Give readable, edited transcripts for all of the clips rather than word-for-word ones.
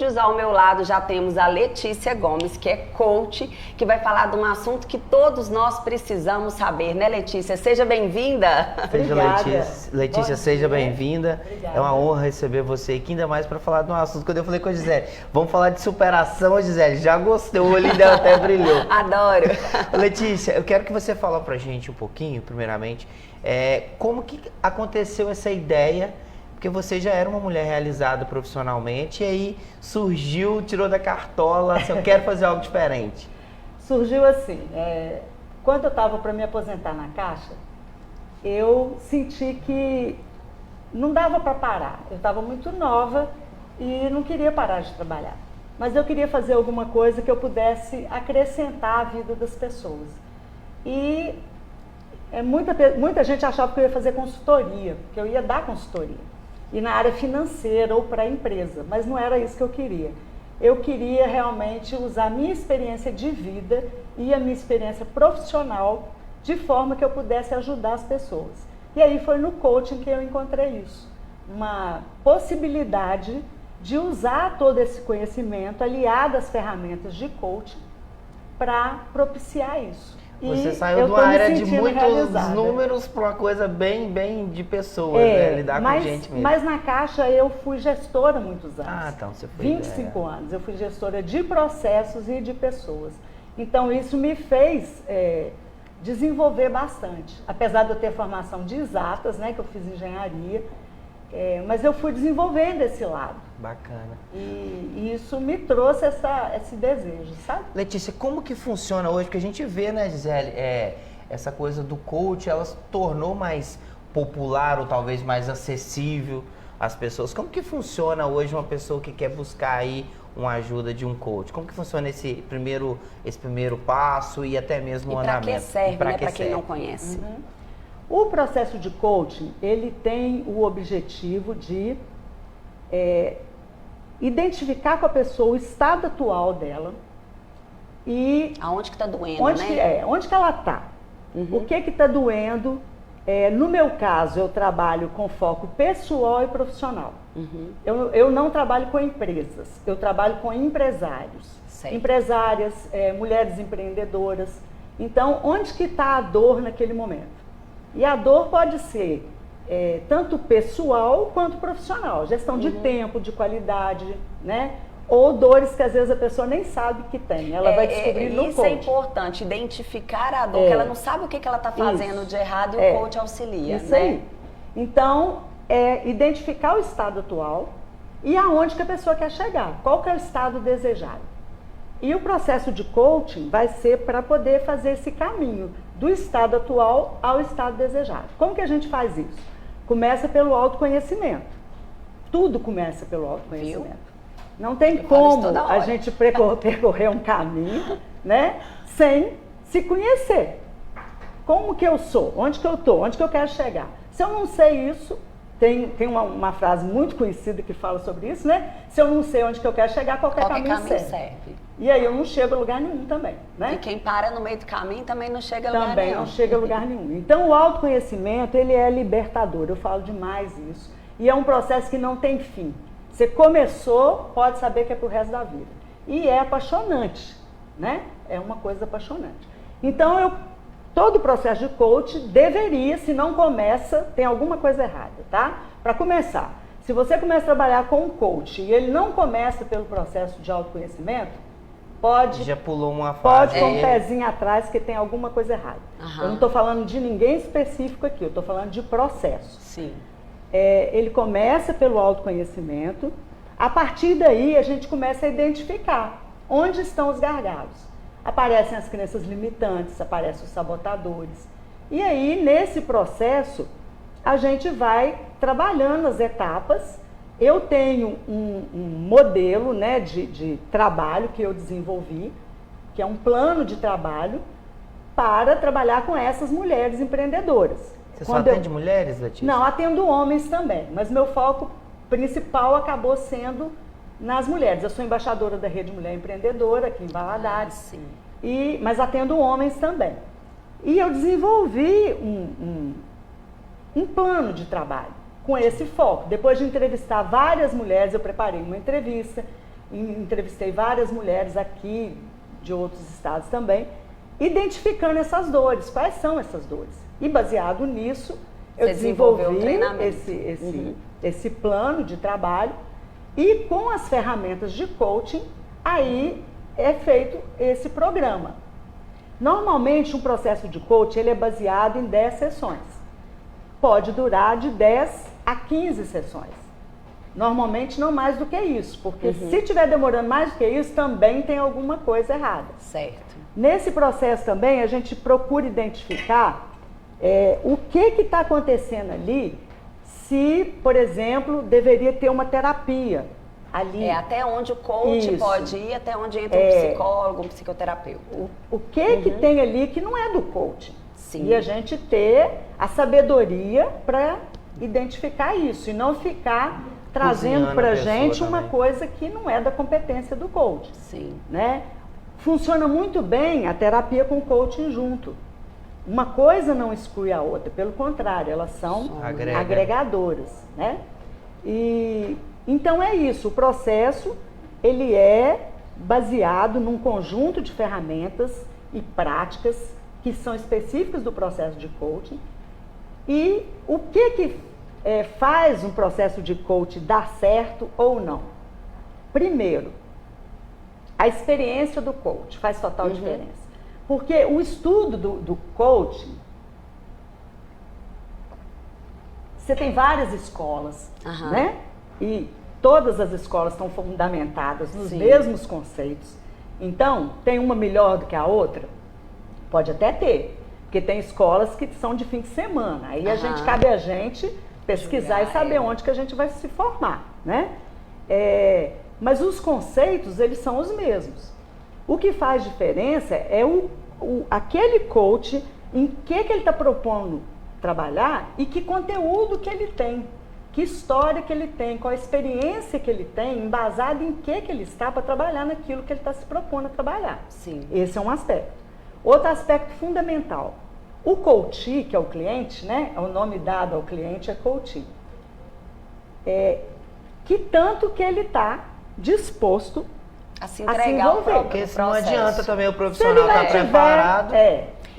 Ao meu lado já temos a Letícia Gomes, que é coach, que vai falar de um assunto que todos nós precisamos saber, né, Letícia? Seja bem-vinda. Letícia, seja bem-vinda. É uma honra receber você aqui, ainda mais para falar de um assunto. Quando eu falei com a Gisele, vamos falar de superação, a Gisele já gostou, o olho dela até brilhou. Adoro. Letícia, eu quero que você fale pra gente um pouquinho, primeiramente, como que aconteceu essa ideia. Porque você já era uma mulher realizada profissionalmente e aí surgiu, tirou da cartola, assim, eu quero fazer algo diferente. Surgiu assim, quando eu estava para me aposentar na Caixa, eu senti que não dava para parar. Eu estava muito nova e não queria parar de trabalhar. Mas eu queria fazer alguma coisa que eu pudesse acrescentar à vida das pessoas. E muita gente achava que eu ia fazer consultoria, que eu ia dar consultoria. E na área financeira ou para a empresa, mas não era isso que eu queria. Eu queria realmente usar a minha experiência de vida e a minha experiência profissional de forma que eu pudesse ajudar as pessoas. E aí foi no coaching que eu encontrei isso, uma possibilidade de usar todo esse conhecimento aliado às ferramentas de coaching para propiciar isso. Você saiu de uma área de muitos números para uma coisa bem de pessoas, né? Lidar com gente mesmo. Mas na Caixa eu fui gestora há muitos anos. Ah, então você foi 25 anos. Eu fui gestora de processos e de pessoas. Então isso me fez desenvolver bastante. Apesar de eu ter formação de exatas, né, que eu fiz engenharia, mas eu fui desenvolvendo esse lado. Bacana. E isso me trouxe esse desejo, sabe? Letícia, como que funciona hoje? Porque a gente vê, né, Gisele, essa coisa do coach, ela se tornou mais popular ou talvez mais acessível às pessoas. Como que funciona hoje uma pessoa que quer buscar aí uma ajuda de um coach? Como que funciona esse primeiro passo e até mesmo o andamento? E para que serve, né, para quem não conhece? O processo de coaching, ele tem o objetivo de identificar com a pessoa o estado atual dela e... Aonde que está doendo, onde que ela está. O que está doendo. No meu caso, eu trabalho com foco pessoal e profissional. Eu não trabalho com empresas, eu trabalho com empresários. Sei. Empresárias, mulheres empreendedoras. Então, onde que está a dor naquele momento? E a dor pode ser tanto pessoal quanto profissional. Gestão de tempo, de qualidade, né? Ou dores que às vezes a pessoa nem sabe que tem. Ela vai descobrir no coach. Isso é importante, identificar a dor, que ela não sabe o que ela está fazendo de errado e o coach auxilia, isso, né? Aí. Então, identificar o estado atual e aonde que a pessoa quer chegar. Qual que é o estado desejado. E o processo de coaching vai ser para poder fazer esse caminho do estado atual ao estado desejado. Como que a gente faz isso? Começa pelo autoconhecimento. Tudo começa pelo autoconhecimento. Não tem como a gente percorrer um caminho, né, sem se conhecer. Como que eu sou? Onde que eu estou? Onde que eu quero chegar? Se eu não sei isso, tem uma frase muito conhecida que fala sobre isso, né? Se eu não sei onde que eu quero chegar, qualquer caminho serve. E aí eu não chego a lugar nenhum também, né? E quem para no meio do caminho também não chega a lugar nenhum. Também não chega a lugar nenhum. Então o autoconhecimento, ele é libertador, eu falo demais isso. E é um processo que não tem fim. Você começou, pode saber que é pro resto da vida. E é apaixonante, né? É uma coisa apaixonante. Então todo o processo de coach deveria, se não começa, tem alguma coisa errada, tá? Para começar, se você começa a trabalhar com um coach e ele não começa pelo processo de autoconhecimento, já pulou uma fase. Pode com um pezinho atrás que tem alguma coisa errada. Eu não estou falando de ninguém específico aqui, eu estou falando de processo. Sim. Ele começa pelo autoconhecimento, a partir daí a gente começa a identificar onde estão os gargalos. Aparecem as crenças limitantes, aparecem os sabotadores. E aí, nesse processo, a gente vai trabalhando as etapas. Eu tenho um modelo, né, de trabalho que eu desenvolvi, que é um plano de trabalho para trabalhar com essas mulheres empreendedoras. Você só atende mulheres, Letícia? Não, atendo homens também, mas meu foco principal acabou sendo nas mulheres. Eu sou embaixadora da Rede Mulher Empreendedora aqui em Valadares, mas atendo homens também. E eu desenvolvi um plano de trabalho com esse foco. Depois de entrevistar várias mulheres, eu preparei uma entrevista entrevistei várias mulheres aqui, de outros estados também, identificando essas dores, quais são essas dores. E baseado nisso, eu desenvolvi esse plano de trabalho e com as ferramentas de coaching, aí é feito esse programa. Normalmente, um processo de coaching ele é baseado em 10 sessões. Pode durar de 10 a 15 sessões. Normalmente não mais do que isso, porque se estiver demorando mais do que isso, também tem alguma coisa errada. Certo. Nesse processo também, a gente procura identificar o que está acontecendo ali, se, por exemplo, deveria ter uma terapia ali. Até onde o coach pode ir, até onde entra um psicólogo, um psicoterapeuta. O que tem ali que não é do coaching. Sim. E a gente ter a sabedoria para identificar isso e não ficar trazendo para a gente uma coisa que não é da competência do coach. Sim. Né? Funciona muito bem a terapia com o coaching junto. Uma coisa não exclui a outra, pelo contrário, elas são agregadoras. Né? E, então é isso, o processo ele é baseado num conjunto de ferramentas e práticas que são específicas do processo de coaching. E o que faz um processo de coaching dar certo ou não? Primeiro, a experiência do coach faz total diferença. Porque o estudo do coaching, você tem várias escolas, né? E todas as escolas estão fundamentadas nos mesmos conceitos. Então, tem uma melhor do que a outra? Pode até ter, porque tem escolas que são de fim de semana. Aí cabe a gente pesquisar e saber onde que a gente vai se formar, né? Mas os conceitos, eles são os mesmos. O que faz diferença é aquele coach, em que ele está propondo trabalhar e que conteúdo que ele tem, que história que ele tem, qual a experiência que ele tem, embasado em que ele está para trabalhar naquilo que ele está se propondo a trabalhar. Sim. Esse é um aspecto. Outro aspecto fundamental, o coach, que é o cliente, né? O nome dado ao cliente é coach. Que tanto que ele está disposto a se entregar ao Porque processo. não adianta também o profissional estar preparado.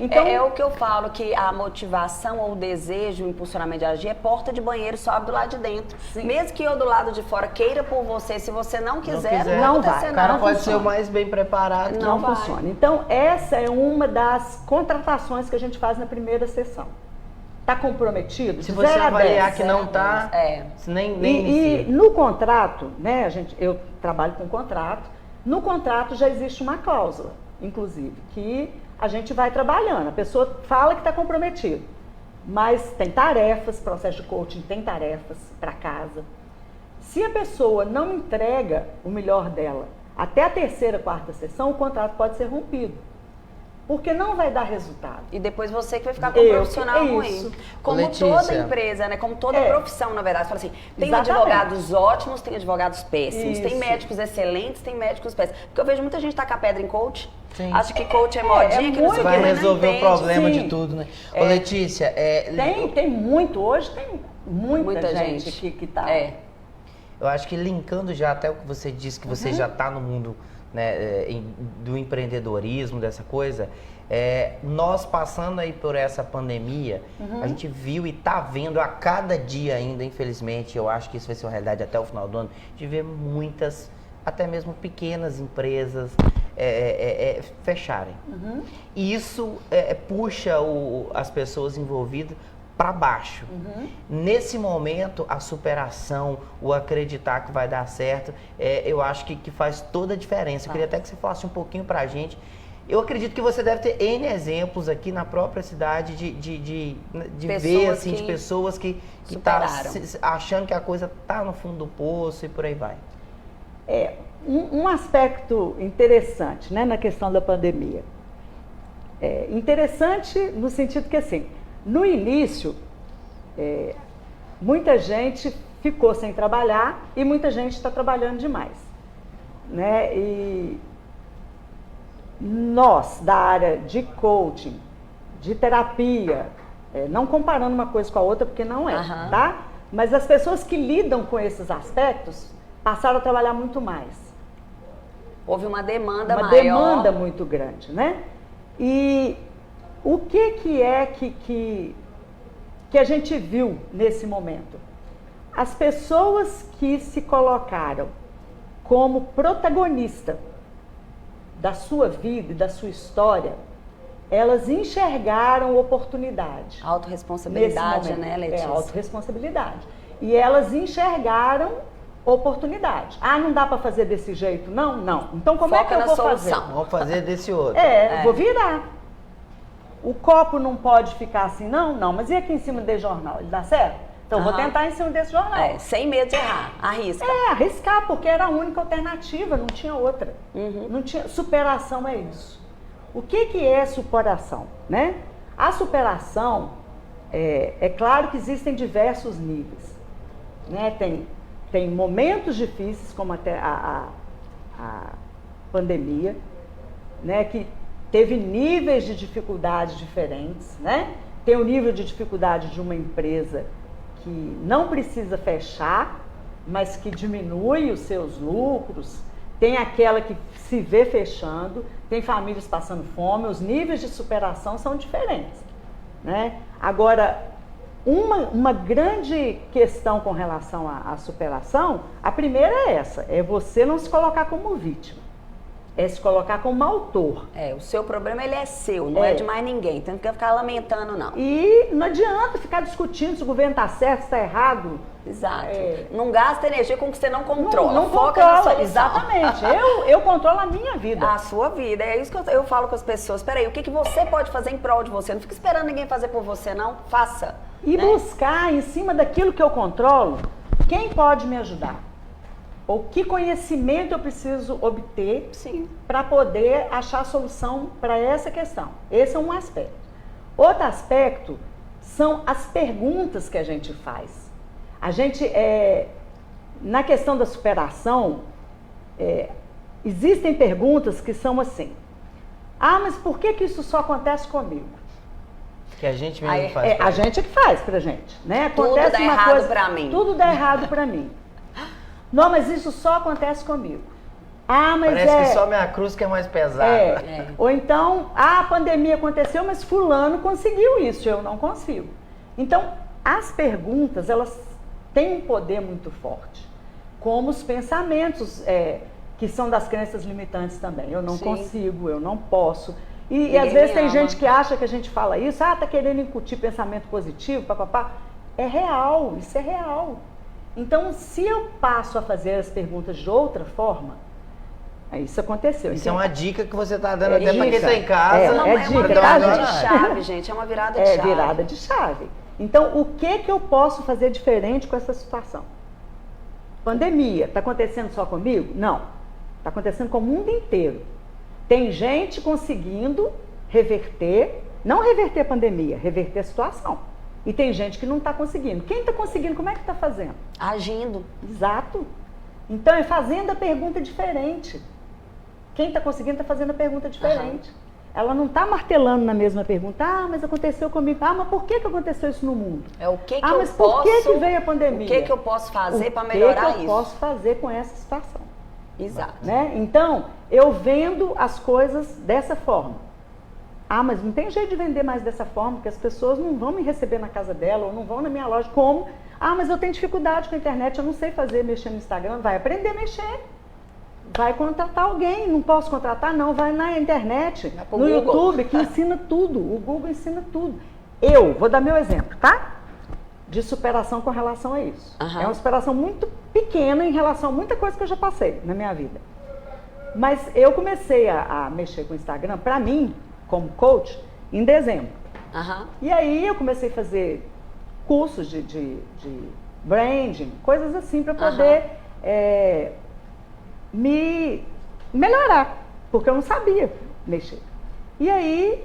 Então, é o que eu falo, que a motivação ou o desejo, o impulsionamento de agir é porta de banheiro, sobe do lado de dentro. Sim. Mesmo que eu do lado de fora queira por você, se você não quiser, não vai vai. acontecer O cara nada. pode ser o mais bem preparado. não funciona. Então, essa é uma das contratações que a gente faz na primeira sessão. Está comprometido? Se você 0 a avaliar 10. que não está, nem E inicia. no contrato, né, eu trabalho com contrato, no contrato já existe uma cláusula, inclusive, que a gente vai trabalhando. A pessoa fala que está comprometido, mas tem tarefas, processo de coaching tem tarefas para casa. Se a pessoa não entrega o melhor dela até a terceira, quarta sessão, o contrato pode ser rompido. Porque não vai dar resultado. E depois você que vai ficar com um profissional ruim. Como Letícia. toda empresa, né? Como toda profissão, na verdade. Fala assim, tem advogados ótimos, tem advogados péssimos. Tem médicos excelentes, tem médicos péssimos. Porque eu vejo muita gente tacar pedra em coach. Sim. Acha que coach é modinha, que não sei o que, vai mas não resolver o entende. problema de tudo, né? Ô, Letícia, Tem muito, hoje tem muita gente que está... eu acho que linkando já até o que você disse, que você já está no mundo, né, do empreendedorismo, dessa coisa, nós passando aí por essa pandemia, a gente viu e está vendo a cada dia ainda, infelizmente, eu acho que isso vai ser uma realidade até o final do ano, de ver muitas, até mesmo pequenas empresas fecharem. E isso puxa as pessoas envolvidas para baixo. Nesse momento, a superação, o acreditar que vai dar certo, eu acho que faz toda a diferença. Eu queria até que você falasse um pouquinho para a gente. Eu acredito que você deve ter N exemplos aqui na própria cidade de ver, assim, de pessoas que tá achando que a coisa tá no fundo do poço e por aí vai. Um aspecto interessante, né, na questão da pandemia. Interessante no sentido que, assim, no início, muita gente ficou sem trabalhar e muita gente está trabalhando demais, né? E nós, da área de coaching, de terapia, não comparando uma coisa com a outra, porque não é, tá? Mas as pessoas que lidam com esses aspectos passaram a trabalhar muito mais. Houve uma demanda uma maior. demanda muito grande, né? E o que é que a gente viu nesse momento? As pessoas que se colocaram como protagonista da sua vida e da sua história, elas enxergaram oportunidade. Autorresponsabilidade, né, Letícia? Autorresponsabilidade. E elas enxergaram oportunidade. Ah, não dá para fazer desse jeito? Não, não. Então como Foca é que eu na vou solução. fazer? Vamos fazer desse outro. Vou virar. O copo não pode ficar assim, não? Não. Mas e aqui em cima desse jornal? Ele dá certo? Então vou tentar em cima desse jornal. Sem medo de errar. Arrisca. Arriscar, porque era a única alternativa, não tinha outra. Não tinha. Superação é isso. O que é superação, né? A superação, é claro que existem diversos níveis, né? Tem momentos difíceis, como até a pandemia, né? Que teve níveis de dificuldade diferentes, né? Tem o nível de dificuldade de uma empresa que não precisa fechar, mas que diminui os seus lucros. Tem aquela que se vê fechando, tem famílias passando fome, os níveis de superação são diferentes, né? Agora, uma grande questão com relação à superação, a primeira é essa, é você não se colocar como vítima, é se colocar como autor. O seu problema ele é seu, não é de mais ninguém, tem que ficar lamentando não. E não adianta ficar discutindo se o governo está certo, se está errado. Exato. Não gasta energia com o que você não controla. Não foca controla, na solução. exatamente. Eu controlo a minha vida. A sua vida. É isso que eu falo com as pessoas. Peraí, o que você pode fazer em prol de você? Não fica esperando ninguém fazer por você, não. Faça. E buscar, em cima daquilo que eu controlo, quem pode me ajudar? Ou que conhecimento eu preciso obter para poder achar a solução para essa questão. Esse é um aspecto. Outro aspecto são as perguntas que a gente faz. A gente, na questão da superação, existem perguntas que são assim: ah, mas por que isso só acontece comigo? Que a gente mesmo faz. A gente é que faz pra gente, né? Acontece tudo dá errado pra mim. Tudo dá errado pra mim. Não, mas isso só acontece comigo. Ah, mas parece que só minha cruz que é mais pesada. Ou então, a pandemia aconteceu, mas fulano conseguiu isso, eu não consigo. Então, as perguntas, elas têm um poder muito forte. Como os pensamentos, que são das crenças limitantes também. Eu não consigo, eu não posso. E às vezes tem gente que acha que a gente fala isso, tá querendo incutir pensamento positivo, papapá. É real, isso é real. Então, se eu passo a fazer as perguntas de outra forma, isso aconteceu. Isso é uma dica que você está dando até para quem está em casa. Não, é uma virada de chave, gente. É uma virada de chave. É virada de chave. Então, o que eu posso fazer diferente com essa situação? Pandemia, está acontecendo só comigo? Não. Está acontecendo com o mundo inteiro. Tem gente conseguindo reverter, não reverter a pandemia, reverter a situação. E tem gente que não está conseguindo. Quem está conseguindo, como é que está fazendo? Agindo. Exato. Então, é fazendo a pergunta diferente. Quem está conseguindo está fazendo a pergunta diferente. Ela não está martelando na mesma pergunta. Ah, mas aconteceu comigo. Ah, mas por que aconteceu isso no mundo? O que eu mas por que veio a pandemia? O que eu posso fazer para melhorar isso? O que eu posso fazer com essa situação? Exato. Né? Então, eu vendo as coisas dessa forma. Ah, mas não tem jeito de vender mais dessa forma, porque as pessoas não vão me receber na casa dela, ou não vão na minha loja. Como? Ah, mas eu tenho dificuldade com a internet, eu não sei mexer no Instagram. Vai aprender a mexer. Vai contratar alguém. Não posso contratar? Não. Vai na internet, no YouTube, que ensina tudo. O Google ensina tudo. Eu vou dar meu exemplo, tá? De superação com relação a isso. É uma superação muito pequena em relação a muita coisa que eu já passei na minha vida. Mas eu comecei a mexer com o Instagram, pra mim, como coach, em dezembro. E aí eu comecei a fazer cursos de branding, coisas assim, para poder me melhorar, porque eu não sabia mexer. E aí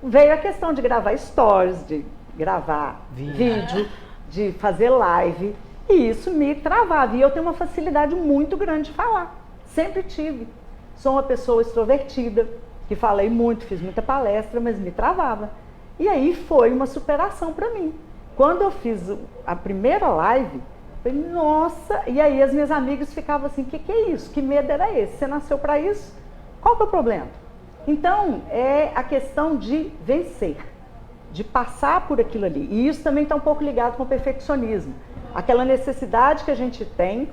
veio a questão de gravar stories, de gravar vídeo, de fazer live, e isso me travava. E eu tenho uma facilidade muito grande de falar, sempre tive. Sou uma pessoa extrovertida, que falei muito, fiz muita palestra, mas me travava. E aí foi uma superação para mim. Quando eu fiz a primeira live, Falei, nossa, e aí as minhas amigas ficavam assim, o que é isso? Que medo era esse? Você nasceu para isso? Qual que é o problema? Então, é a questão de vencer, de passar por aquilo ali. E isso também está um pouco ligado com o perfeccionismo. Aquela necessidade que a gente tem,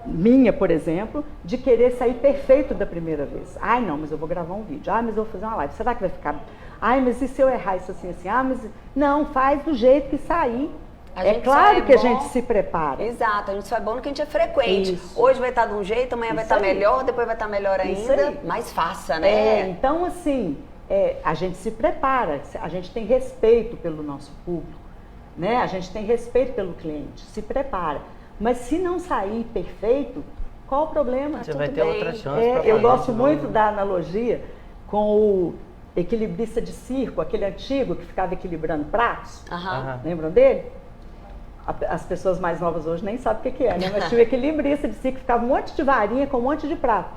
minha, por exemplo, de querer sair perfeito da primeira vez. Ai, não, mas eu vou gravar um vídeo. Ai, mas eu vou fazer uma live. Será que vai ficar... Ai, mas e se eu errar isso assim, assim? Ah, mas... Não, faz do jeito que sair. É claro que a gente se prepara. Exato, a gente só é bom no que a gente é frequente. Isso. Hoje vai estar de um jeito, amanhã vai estar melhor, depois vai estar melhor ainda. Mas faça, né? Então, assim, a gente se prepara, a gente tem respeito pelo nosso público, né? A gente tem respeito pelo cliente, se prepara. Mas se não sair perfeito, qual o problema? Você vai ter outra chance para Eu gosto muito da analogia com o equilibrista de circo, aquele antigo que ficava equilibrando pratos. Lembram dele? As pessoas mais novas hoje nem sabem o que é, né? Mas tinha um equilibrista de circo que ficava um monte de varinha com um monte de prato.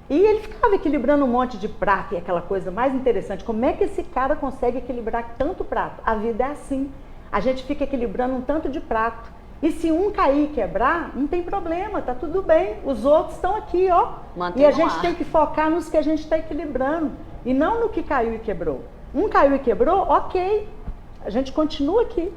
E ele ficava equilibrando um monte de prato, e aquela coisa mais interessante, como é que esse cara consegue equilibrar tanto prato? A vida é assim, a gente fica equilibrando um tanto de prato. E se um cair e quebrar, não tem problema, tá tudo bem. Os outros estão aqui, ó. E a gente tem que focar nos que a gente está equilibrando, e não no que caiu e quebrou. Um caiu e quebrou, ok, a gente continua aqui.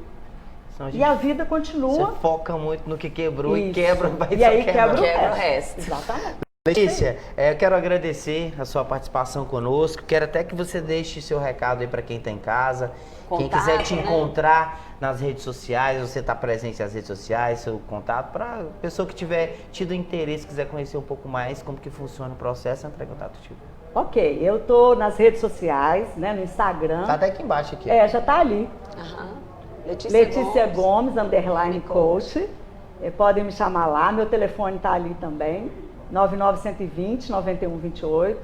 E a vida continua. Você foca muito no que quebrou e quebra, vai e aí quebra o resto. Exatamente. Letícia, eu quero agradecer a sua participação conosco. Quero até que você deixe seu recado aí para quem está em casa. Quem quiser te encontrar nas redes sociais, você está presente nas redes sociais, seu contato, para a pessoa que tiver tido interesse, quiser conhecer um pouco mais como que funciona o processo, entrar em contato contigo. Ok, eu estou nas redes sociais, né, no Instagram. Tá até aqui embaixo aqui. Já está ali. Letícia Gomes, _ coach. Podem me chamar lá, meu telefone está ali também, 99120-9128.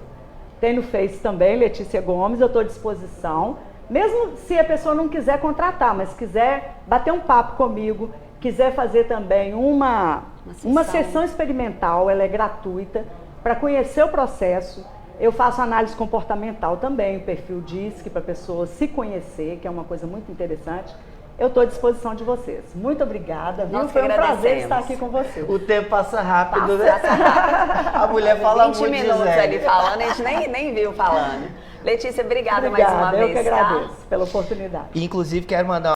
Tem no Face também, Letícia Gomes, eu estou à disposição. Mesmo se a pessoa não quiser contratar, mas quiser bater um papo comigo, quiser fazer também uma sessão experimental, ela é gratuita, para conhecer o processo. Eu faço análise comportamental também, o perfil DISC, para a pessoa se conhecer, que é uma coisa muito interessante. Eu estou à disposição de vocês. Muito obrigada, viu? Foi um prazer estar aqui com você. O tempo passa rápido, né? A mulher fala muito, 20 minutos ali falando, a gente nem viu falando. Letícia, obrigada mais uma vez. Eu que agradeço pela oportunidade. Inclusive, quero mandar